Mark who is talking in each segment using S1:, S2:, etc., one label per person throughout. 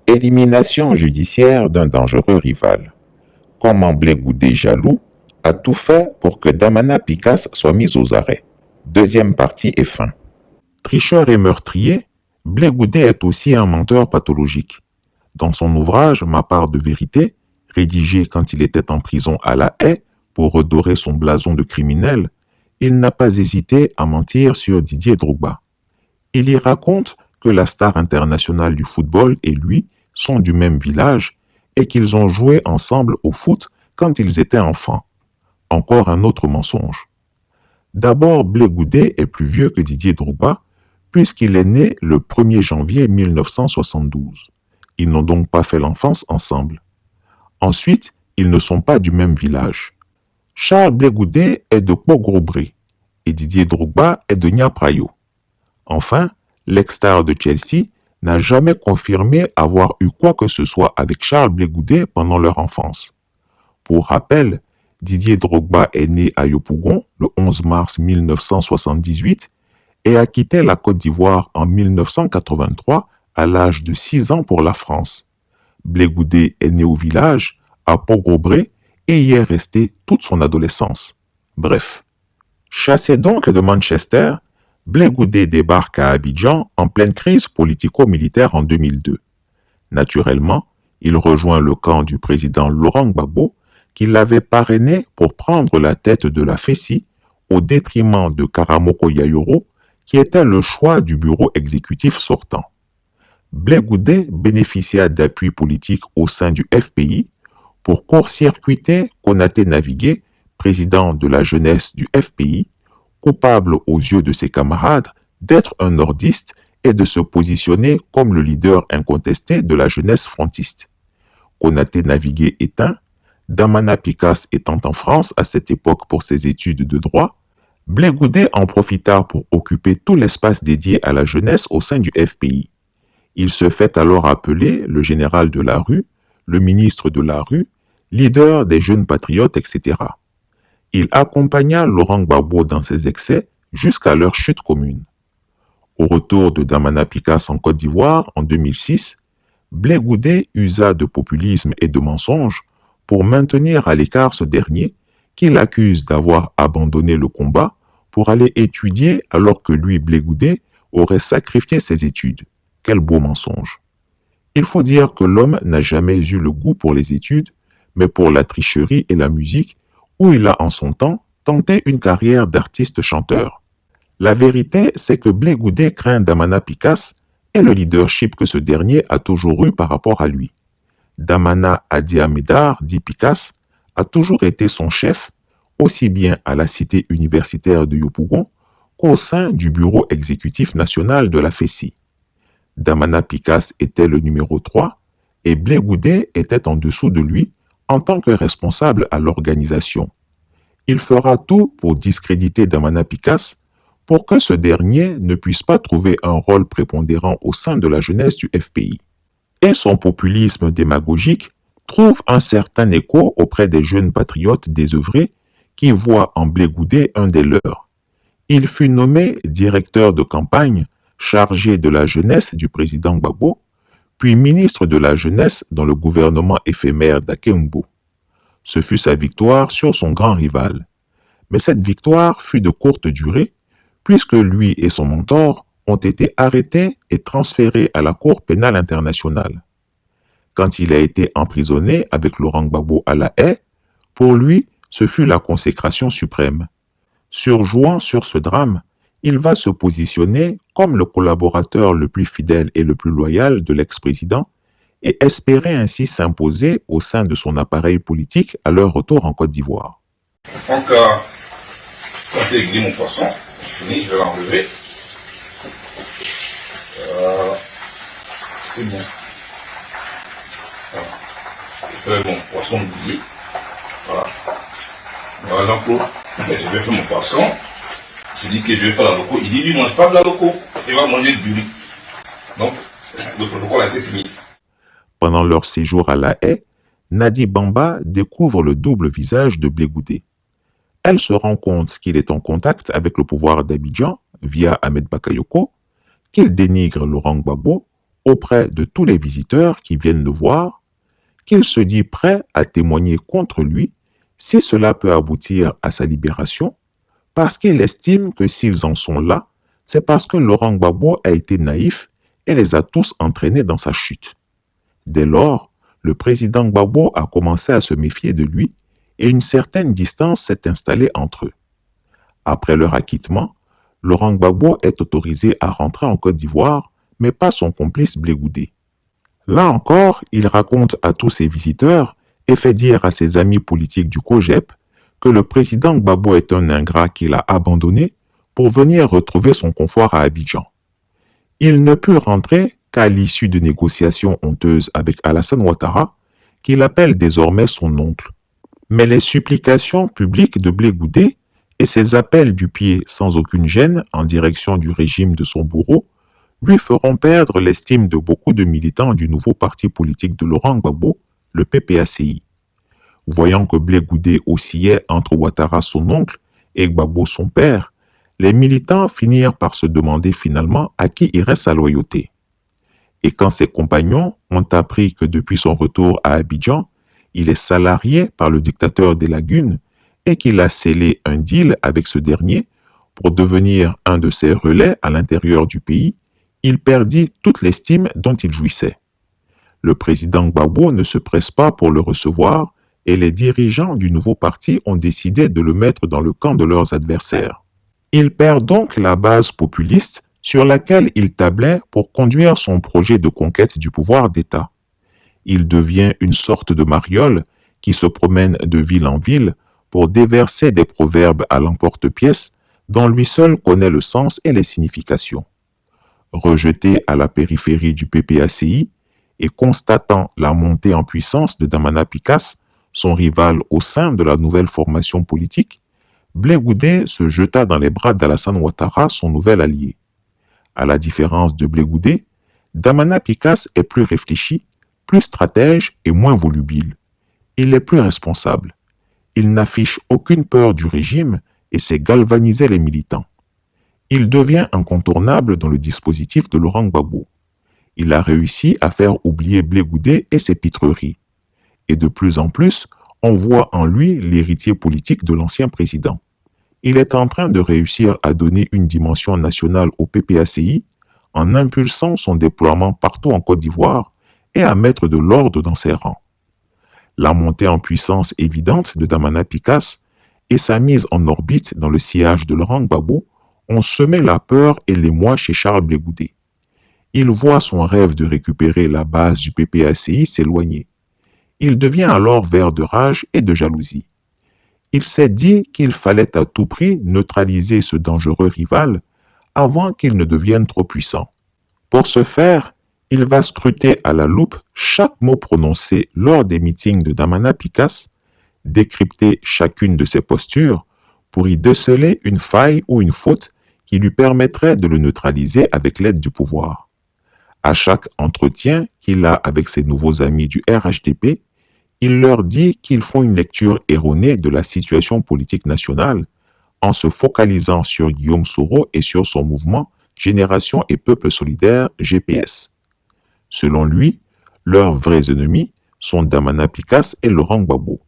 S1: Élimination judiciaire d'un dangereux rival. Comment Blé Goudé jaloux a tout fait pour que Damana Picasse soit mise aux arrêts. Deuxième partie et fin. Tricheur et meurtrier, Blé Goudé est aussi un menteur pathologique. Dans son ouvrage Ma part de vérité, rédigé quand il était en prison à La Haye pour redorer son blason de criminel, il n'a pas hésité à mentir sur Didier Drogba. Il y raconte que la star internationale du football et lui sont du même village et qu'ils ont joué ensemble au foot quand ils étaient enfants. Encore un autre mensonge. D'abord, Blé Goudé est plus vieux que Didier Drogba puisqu'il est né le 1er janvier 1972. Ils n'ont donc pas fait l'enfance ensemble. Ensuite, ils ne sont pas du même village. Charles Blé Goudé est de Port-Gros-Bré et Didier Drogba est de Niaprayo. Enfin, l'ex-star de Chelsea n'a jamais confirmé avoir eu quoi que ce soit avec Charles Blé Goudé pendant leur enfance. Pour rappel, Didier Drogba est né à Yopougon le 11 mars 1978 et a quitté la Côte d'Ivoire en 1983 à l'âge de 6 ans pour la France. Blé Goudé est né au village, à Port-Gros-Bré, et y est resté toute son adolescence. Bref. Chassé donc de Manchester, Blé Goudé débarque à Abidjan en pleine crise politico-militaire en 2002. Naturellement, il rejoint le camp du président Laurent Gbagbo, qui l'avait parrainé pour prendre la tête de la FECI au détriment de Karamoko Yayoro, qui était le choix du bureau exécutif sortant. Blé Goudé bénéficia d'appui politique au sein du FPI pour court-circuiter Konaté Navigué, président de la jeunesse du FPI, coupable aux yeux de ses camarades d'être un nordiste et de se positionner comme le leader incontesté de la jeunesse frontiste. Konaté Navigué éteint, Damana Picasse étant en France à cette époque pour ses études de droit, Blé Goudé en profita pour occuper tout l'espace dédié à la jeunesse au sein du FPI. Il se fait alors appeler le général de la rue, le ministre de la rue, leader des jeunes patriotes, etc. Il accompagna Laurent Gbagbo dans ses excès jusqu'à leur chute commune. Au retour de Damana Picasse en Côte d'Ivoire en 2006, Blé Goudé usa de populisme et de mensonges pour maintenir à l'écart ce dernier, qu'il accuse d'avoir abandonné le combat pour aller étudier alors que lui, Blé Goudé, aurait sacrifié ses études. Quel beau mensonge. Il faut dire que l'homme n'a jamais eu le goût pour les études, mais pour la tricherie et la musique, où il a en son temps tenté une carrière d'artiste-chanteur. La vérité, c'est que Blé Goudé craint Damana Picasse et le leadership que ce dernier a toujours eu par rapport à lui. Damana Adi Amedar, dit Picasse, a toujours été son chef, aussi bien à la cité universitaire de Yopougon qu'au sein du bureau exécutif national de la FECI. Damana Picasse était le numéro 3 et Blé Goudé était en dessous de lui en tant que responsable à l'organisation. Il fera tout pour discréditer Damana Picasse pour que ce dernier ne puisse pas trouver un rôle prépondérant au sein de la jeunesse du FPI. Et son populisme démagogique trouve un certain écho auprès des jeunes patriotes désœuvrés qui voient en Blé Goudé un des leurs. Il fut nommé directeur de campagne chargé de la jeunesse du président Gbagbo, puis ministre de la jeunesse dans le gouvernement éphémère d'Akembo. Ce fut sa victoire sur son grand rival. Mais cette victoire fut de courte durée, puisque lui et son mentor ont été arrêtés et transférés à la Cour pénale internationale. Quand il a été emprisonné avec Laurent Gbagbo à La Haye, pour lui, ce fut la consécration suprême. Surjouant sur ce drame, il va se positionner comme le collaborateur le plus fidèle et le plus loyal de l'ex-président et espérer ainsi s'imposer au sein de son appareil politique à leur retour en Côte d'Ivoire.
S2: Donc, quand j'ai aiguillé mon poisson, fini, je vais l'enlever. C'est bon. Voilà. Je fais mon poisson grillé. Voilà. Voilà, donc, je vais faire mon poisson. Je dis que je vais faire la loco. Il dit, lui, ne mange pas de la loco. Il va manger du riz. Donc, le protocole a été signé.
S1: Pendant leur séjour à La Haye, Nadi Bamba découvre le double visage de Blé Goudé. Elle se rend compte qu'il est en contact avec le pouvoir d'Abidjan via Ahmed Bakayoko, qu'il dénigre Laurent Gbagbo auprès de tous les visiteurs qui viennent le voir qu'il se dit prêt à témoigner contre lui si cela peut aboutir à sa libération, parce qu'il estime que s'ils en sont là, c'est parce que Laurent Gbagbo a été naïf et les a tous entraînés dans sa chute. Dès lors, le président Gbagbo a commencé à se méfier de lui et une certaine distance s'est installée entre eux. Après leur acquittement, Laurent Gbagbo est autorisé à rentrer en Côte d'Ivoire, mais pas son complice Blé Goudé. Là encore, il raconte à tous ses visiteurs et fait dire à ses amis politiques du COJEP que le président Gbagbo est un ingrat qu'il a abandonné pour venir retrouver son confort à Abidjan. Il ne put rentrer qu'à l'issue de négociations honteuses avec Alassane Ouattara, qu'il appelle désormais son oncle. Mais les supplications publiques de Blé Goudé et ses appels du pied sans aucune gêne en direction du régime de son bourreau lui feront perdre l'estime de beaucoup de militants du nouveau parti politique de Laurent Gbagbo, le PPACI. Voyant que Blé Goudé oscillait entre Ouattara son oncle et Gbagbo son père, les militants finirent par se demander finalement à qui irait sa loyauté. Et quand ses compagnons ont appris que depuis son retour à Abidjan, il est salarié par le dictateur des Lagunes et qu'il a scellé un deal avec ce dernier pour devenir un de ses relais à l'intérieur du pays, il perdit toute l'estime dont il jouissait. Le président Gbagbo ne se presse pas pour le recevoir et les dirigeants du nouveau parti ont décidé de le mettre dans le camp de leurs adversaires. Il perd donc la base populiste sur laquelle il tablait pour conduire son projet de conquête du pouvoir d'État. Il devient une sorte de mariole qui se promène de ville en ville pour déverser des proverbes à l'emporte-pièce dont lui seul connaît le sens et les significations. Rejeté à la périphérie du PPACI et constatant la montée en puissance de Damana Picasse, son rival au sein de la nouvelle formation politique, Blé Goudé se jeta dans les bras d'Alassane Ouattara, son nouvel allié. À la différence de Blé Goudé, Damana Picasse est plus réfléchi, plus stratège et moins volubile. Il est plus responsable. Il n'affiche aucune peur du régime et sait galvaniser les militants. Il devient incontournable dans le dispositif de Laurent Gbagbo. Il a réussi à faire oublier Blé Goudé et ses pitreries. Et de plus en plus, on voit en lui l'héritier politique de l'ancien président. Il est en train de réussir à donner une dimension nationale au PPACI en impulsant son déploiement partout en Côte d'Ivoire et à mettre de l'ordre dans ses rangs. La montée en puissance évidente de Damana Picasse et sa mise en orbite dans le sillage de Laurent Gbagbo ont semé la peur et l'émoi chez Charles Blé Goudé. Il voit son rêve de récupérer la base du PPACI s'éloigner. Il devient alors vert de rage et de jalousie. Il s'est dit qu'il fallait à tout prix neutraliser ce dangereux rival avant qu'il ne devienne trop puissant. Pour ce faire, il va scruter à la loupe chaque mot prononcé lors des meetings de Damana Picasse, décrypter chacune de ses postures pour y déceler une faille ou une faute qui lui permettrait de le neutraliser avec l'aide du pouvoir. À chaque entretien qu'il a avec ses nouveaux amis du RHDP, il leur dit qu'ils font une lecture erronée de la situation politique nationale en se focalisant sur Guillaume Soro et sur son mouvement Génération et Peuple Solidaire GPS. Selon lui, leurs vrais ennemis sont Damana Picasse et Laurent Gbagbo.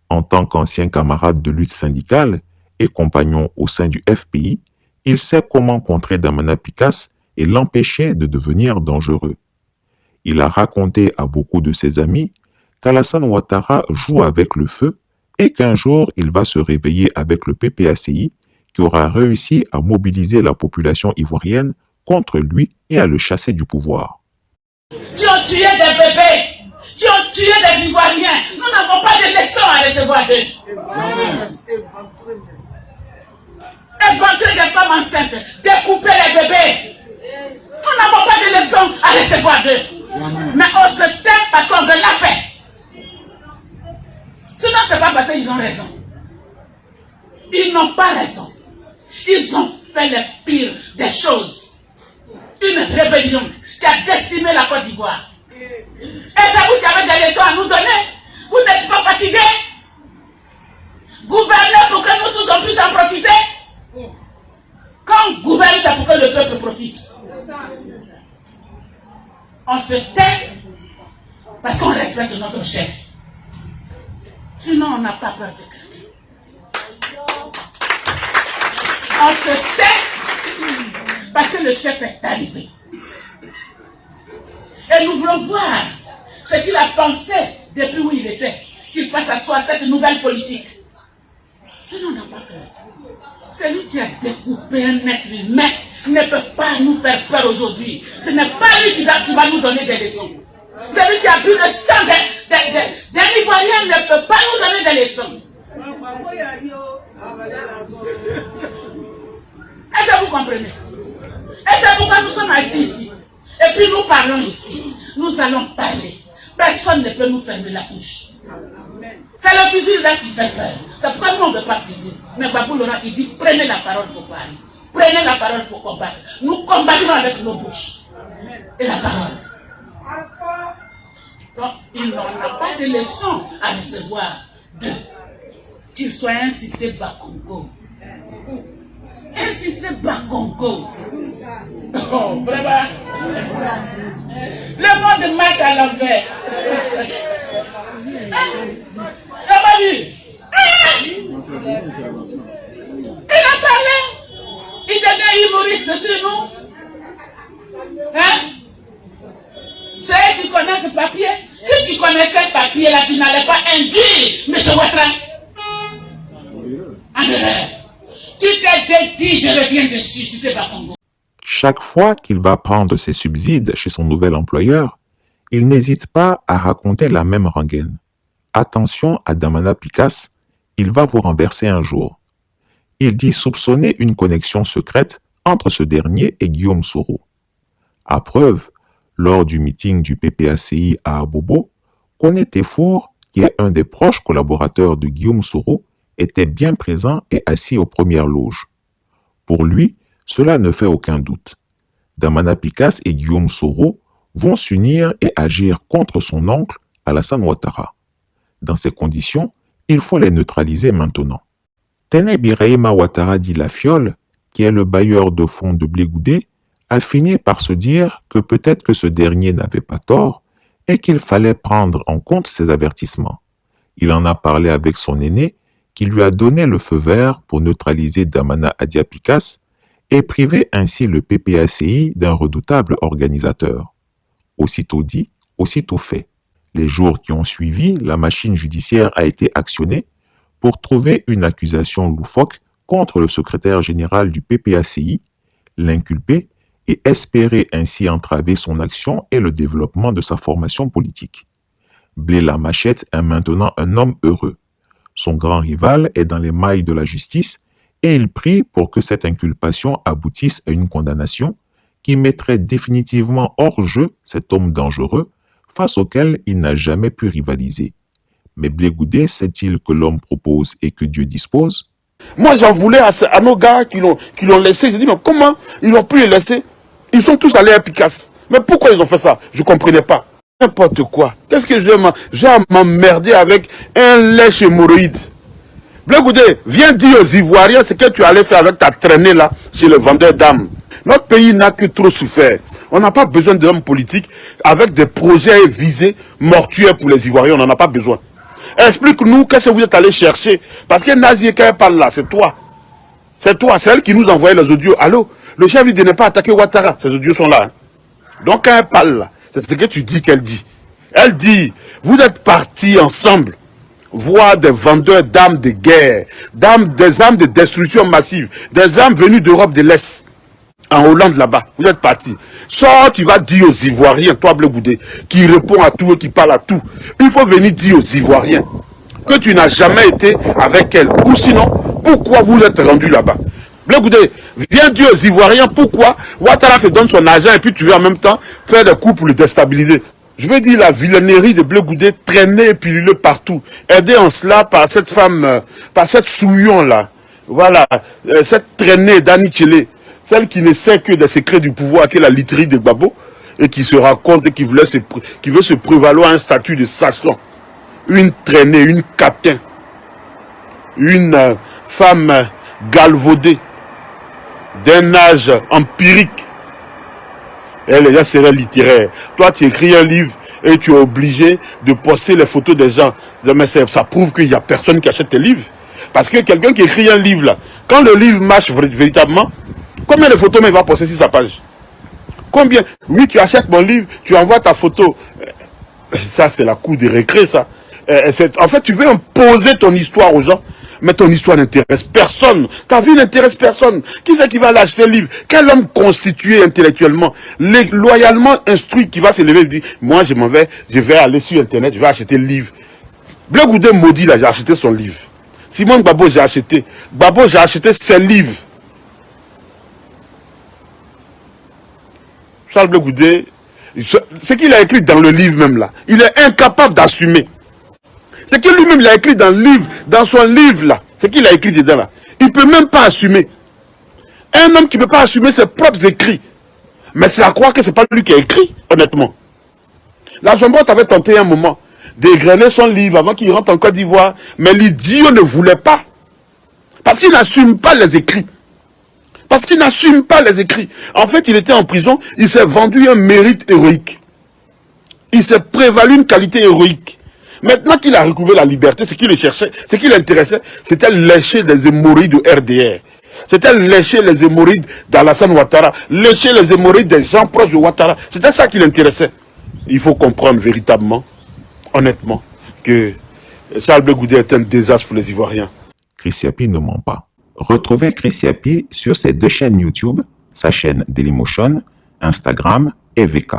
S1: En tant qu'ancien camarade de lutte syndicale et compagnon au sein du FPI, il sait comment contrer Damana Picasse et l'empêcher de devenir dangereux. Il a raconté à beaucoup de ses amis qu'Alassane Ouattara joue avec le feu et qu'un jour il va se réveiller avec le PPACI qui aura réussi à mobiliser la population ivoirienne contre lui et à le chasser du pouvoir.
S3: Tu as tué des bébés, tu as tué des Ivoiriens, nous n'avons pas de leçons à recevoir d'eux. Éventrer des femmes enceintes, découper les bébés, nous n'avons pas de leçons à recevoir d'eux. Mais on se tait parce qu'on veut la paix. Sinon, c'est pas parce qu'ils ont raison. Ils n'ont pas raison. Ils ont fait le pire des choses. Une rébellion qui a décimé la Côte d'Ivoire. Et c'est vous qui avez des leçons à nous donner. Vous n'êtes pas fatigués. Gouvernez pour que nous tous on puisse en profiter. Quand on gouverne, c'est pour que le peuple profite. On se tait parce qu'on respecte notre chef. Sinon, on n'a pas peur de quelqu'un. On se tait parce que le chef est arrivé. Et nous voulons voir ce qu'il a pensé depuis où il était, qu'il fasse asseoir cette nouvelle politique. Sinon, on n'a pas peur. Celui qui a découpé un être humain ne peut pas nous faire peur aujourd'hui. Ce n'est pas lui qui va nous donner des leçons. Celui qui a bu le sang d'un Ivoirien ne peut pas nous donner des leçons. Est-ce que vous comprenez? Et c'est pourquoi nous sommes assis ici. Et puis nous parlons ici. Nous allons parler. Personne ne peut nous fermer la bouche. C'est le fusil là qui fait peur. C'est pourquoi nous on ne veut pas fusil. Mais Babou Laurent, il dit prenez la parole pour parler. Prenez la parole pour combattre. Nous combattons avec nos bouches. Et la parole. Donc, il n'en a pas de leçon à recevoir d'eux. Qu'il soit un Cissé Bakongo. Un Cissé Bakongo. Oh, vraiment. Le monde marche à l'envers. T'as pas vu? Il a parlé. Il devient humoriste dessus nous. Hein? C'est tu connais ce papier? Si tu connaissais ce papier là, tu n'allais pas induire M. Ouattara en erreur. Tu t'es dit, je reviens dessus, si c'est pas Congo.
S1: Chaque fois qu'il va prendre ses subsides chez son nouvel employeur, il n'hésite pas à raconter la même rengaine. Attention à Damana Picasse, il va vous renverser un jour. Il dit soupçonner une connexion secrète entre ce dernier et Guillaume Soro. À preuve, lors du meeting du PPACI à Abobo, Koné Tefour, qui est un des proches collaborateurs de Guillaume Soro, était bien présent et assis aux premières loges. Pour lui, cela ne fait aucun doute. Damana Picasse et Guillaume Soro vont s'unir et agir contre son oncle Alassane Ouattara. Dans ces conditions, il faut les neutraliser maintenant. Téné Birahima Ouattara dit la Fiole, qui est le bailleur de fonds de Blé Goudé, a fini par se dire que peut-être que ce dernier n'avait pas tort et qu'il fallait prendre en compte ses avertissements. Il en a parlé avec son aîné, qui lui a donné le feu vert pour neutraliser Damana Adia Picasse et priver ainsi le PPACI d'un redoutable organisateur. Aussitôt dit, aussitôt fait. Les jours qui ont suivi, la machine judiciaire a été actionnée pour trouver une accusation loufoque contre le secrétaire général du PPACI, l'inculper et espérer ainsi entraver son action et le développement de sa formation politique. Blé Lamachette est maintenant un homme heureux. Son grand rival est dans les mailles de la justice et il prie pour que cette inculpation aboutisse à une condamnation qui mettrait définitivement hors jeu cet homme dangereux face auquel il n'a jamais pu rivaliser. Mais Blé Goudé sait-il que l'homme propose et que Dieu dispose?
S4: Moi, j'en voulais à nos gars qui l'ont laissé. J'ai dit, mais comment ils ont pu les laisser? Ils sont tous allés à Picasse. Mais pourquoi ils ont fait ça? Je ne comprenais pas. N'importe quoi. Qu'est-ce que j'ai à m'emmerder avec un lèche hémorroïde? Blé Goudé, viens dire aux Ivoiriens ce que tu allais faire avec ta traînée là, chez le vendeur d'âmes. Notre pays n'a que trop souffert. On n'a pas besoin d'hommes politiques avec des projets visés mortuaires pour les Ivoiriens. On n'en a pas besoin. Explique-nous qu'est-ce que vous êtes allé chercher. Parce que Nazi, quand elle parle là, c'est toi. C'est toi, c'est elle qui nous envoyait les audios. Allô, le chef lui dit n'est pas attaquer Ouattara. Ces audios sont là. Hein. Donc quand elle parle là, c'est ce que tu dis qu'elle dit. Elle dit, vous êtes partis ensemble voir des vendeurs d'armes de guerre, des armes de destruction massive, des armes venues d'Europe de l'Est, en Hollande là-bas. Vous êtes partis. Sors, tu vas dire aux Ivoiriens, toi Blé Goudé, qui répond à tout et qui parle à tout. Il faut venir dire aux Ivoiriens que tu n'as jamais été avec elle. Ou sinon, pourquoi vous êtes rendu là-bas? Blé Goudé, viens dire aux Ivoiriens pourquoi Ouattara te donne son argent et puis tu veux en même temps faire des coups pour le déstabiliser. Je veux dire la vilainerie de Blé Goudé traîner et piluler partout. Aidé en cela par cette femme, par cette souillon-là. Voilà, cette traînée d'Annie Tchélé. Celle qui ne sait que des secrets du pouvoir, qui est la literie de Gbagbo, et qui se raconte et qui veut se prévaloir un statut de sachant. Une traînée, une catin. Une femme galvaudée, d'un âge empirique, Et les gens seraient littéraires. Toi, tu écris un livre et tu es obligé de poster les photos des gens. Mais ça prouve qu'il n'y a personne qui achète tes livres. Parce que quelqu'un qui écrit un livre, là, quand le livre marche véritablement, combien de photos il va poster sur sa page? Combien? Oui, tu achètes mon livre, tu envoies ta photo. Ça, c'est la cour de récré, ça. En fait, tu veux imposer ton histoire aux gens, mais ton histoire n'intéresse personne. Ta vie n'intéresse personne. Qui c'est qui va l'acheter le livre? Quel homme constitué intellectuellement, loyalement instruit, qui va se lever et dire, moi, je vais aller sur Internet, je vais acheter le livre. Blé Goudé maudit, là, j'ai acheté son livre. Simon Gbagbo, j'ai acheté. Gbagbo, j'ai acheté ses livres. Charles Blé Goudé, ce qu'il a écrit dans le livre même là, il est incapable d'assumer. Ce que lui-même il a écrit dans le livre, dans son livre là, ce qu'il a écrit dedans là, il ne peut même pas assumer. Un homme qui ne peut pas assumer ses propres écrits, mais c'est à croire que ce n'est pas lui qui a écrit, honnêtement. La Jambotte avait tenté un moment d'égrener son livre avant qu'il rentre en Côte d'Ivoire, mais l'idiot ne voulait pas. Parce qu'il n'assume pas les écrits. Parce qu'il n'assume pas les écrits. En fait, il était en prison, il s'est vendu un mérite héroïque. Il s'est prévalu une qualité héroïque. Maintenant qu'il a retrouvé la liberté, ce qui le cherchait, ce qui l'intéressait, c'était lécher les hémorroïdes du RDR. C'était lécher les hémorroïdes d'Alassane Ouattara, lécher les hémorroïdes des gens proches de Ouattara. C'était ça qui l'intéressait. Il faut comprendre véritablement, honnêtement, que Charles Blé Goudé est un désastre pour les Ivoiriens.
S1: Chris Yapi ne ment pas. Retrouvez Chris Yapi sur ses deux chaînes YouTube, sa chaîne Dailymotion, Instagram et VK.